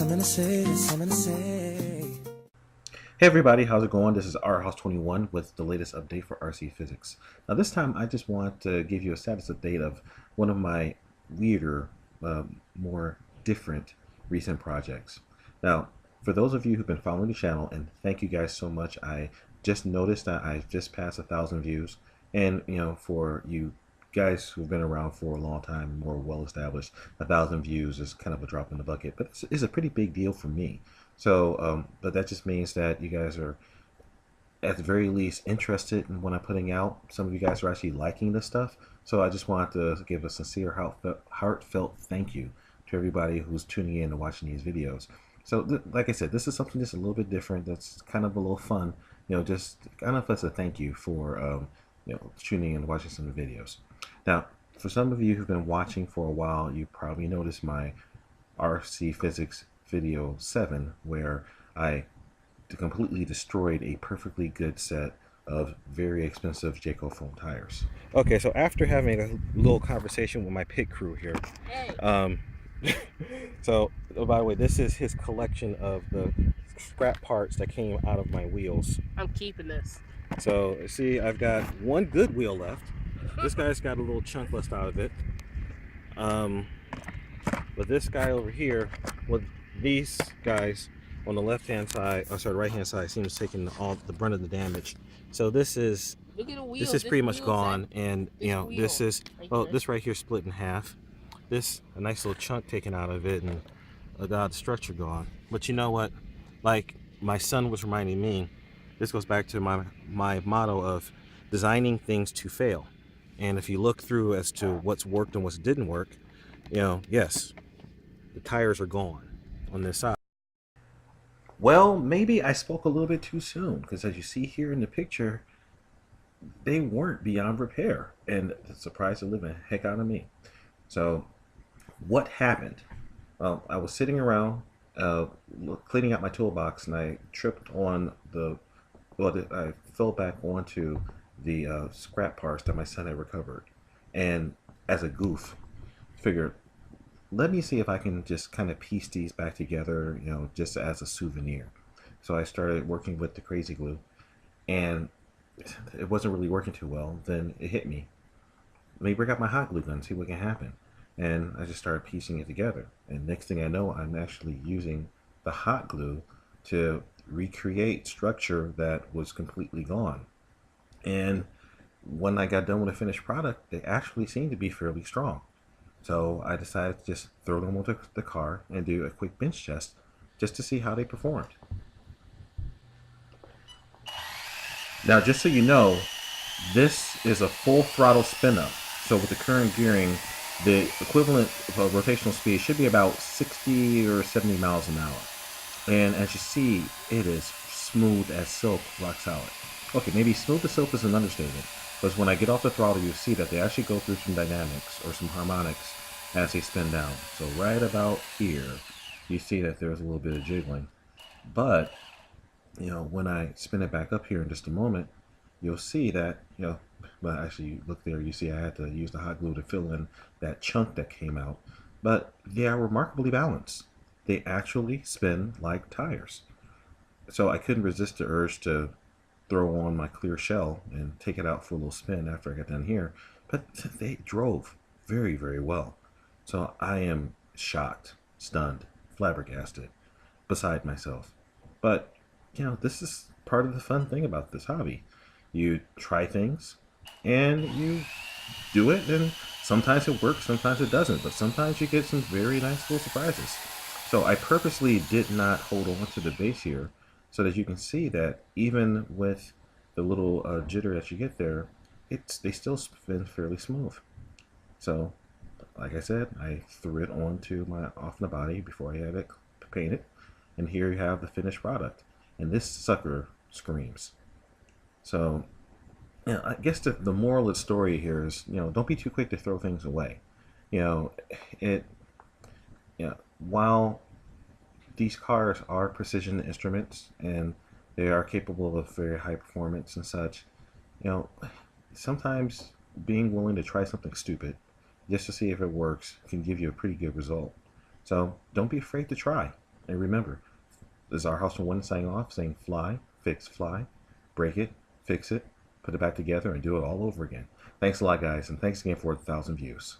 Hey everybody, how's it going? This is rhouse21 with the latest update for RC Physics. Now this time I just want to give you a status update of one of my weirder, more different recent projects. Now, for those of you who've been following the channel, and thank you guys so much, I just noticed that I just passed 1,000 views, and for you guys who've been around for a long time, more well established, 1,000 views is kind of a drop in the bucket, but it's a pretty big deal for me. So, but that just means that you guys are, at the very least, interested in what I'm putting out. Some of you guys are actually liking this stuff. So I just wanted to give a sincere, heartfelt thank you to everybody who's tuning in and watching these videos. So, like I said, this is something just a little bit different. That's kind of a little fun. Just kind of as a thank you for, tuning in and watching some of the videos. Now, for some of you who've been watching for a while, you probably noticed my RC Physics video 7, where I completely destroyed a perfectly good set of very expensive Jaco foam tires. Okay, so after having a little conversation with my pit crew here, so by the way, this is his collection of the scrap parts that came out of my wheels. I'm keeping this. So see, I've got one good wheel left. This guy's got a little chunk left out of it. But this guy over here, well, these guys on the left hand side, oh sorry, right hand side, seems taking all the brunt of the damage. So this is pretty much gone, and this is, oh, this right here split in half. This, a nice little chunk taken out of it, and the structure gone. But you know what? Like my son was reminding me, this goes back to my motto of designing things to fail. And if you look through as to what's worked and what didn't work, yes, the tires are gone on this side. Well, maybe I spoke a little bit too soon, because as you see here in the picture, they weren't beyond repair, and the surprise of living heck out of me. So what happened? Well, I was sitting around cleaning out my toolbox, and I tripped on I fell back onto the scrap parts that my son had recovered, and as a goof, figured, let me see if I can just kind of piece these back together, just as a souvenir. So I started working with the crazy glue, and it wasn't really working too well. Then it hit me. Let me bring out my hot glue gun, see what can happen. And I just started piecing it together. And next thing I know, I'm actually using the hot glue to recreate structure that was completely gone. And when I got done with the finished product, they actually seemed to be fairly strong. So I decided to just throw them onto the car and do a quick bench test just to see how they performed. Now, just so you know, this is a full throttle spin up. So with the current gearing, the equivalent of rotational speed should be about 60 or 70 miles an hour. And as you see, it is smooth as silk, rock solid. Okay, maybe smooth as silk is an understatement. Because when I get off the throttle, you see that they actually go through some dynamics or some harmonics as they spin down. So right about here, you see that there's a little bit of jiggling. But, when I spin it back up here in just a moment, you'll see that, well, actually, look there, you see I had to use the hot glue to fill in that chunk that came out. But they are remarkably balanced. They actually spin like tires. So I couldn't resist the urge to throw on my clear shell and take it out for a little spin after I got done here, but they drove very, very well. So I am shocked, stunned, flabbergasted, beside myself. But this is part of the fun thing about this hobby. You try things and you do it, and sometimes it works, sometimes it doesn't, but sometimes you get some very nice little surprises. So I purposely did not hold on to the base here, so that you can see that even with the little jitter that you get there, they still spin fairly smooth. So, like I said, I threw it onto off the body before I had it painted, and here you have the finished product. And this sucker screams. So, I guess the moral of the story here is, don't be too quick to throw things away. While these cars are precision instruments and they are capable of very high performance and such, sometimes being willing to try something stupid just to see if it works can give you a pretty good result. So don't be afraid to try. And remember, this is our house from one signing off, saying fly, fix, fly, break it, fix it, put it back together, and do it all over again. Thanks a lot, guys, and thanks again for 1,000 views.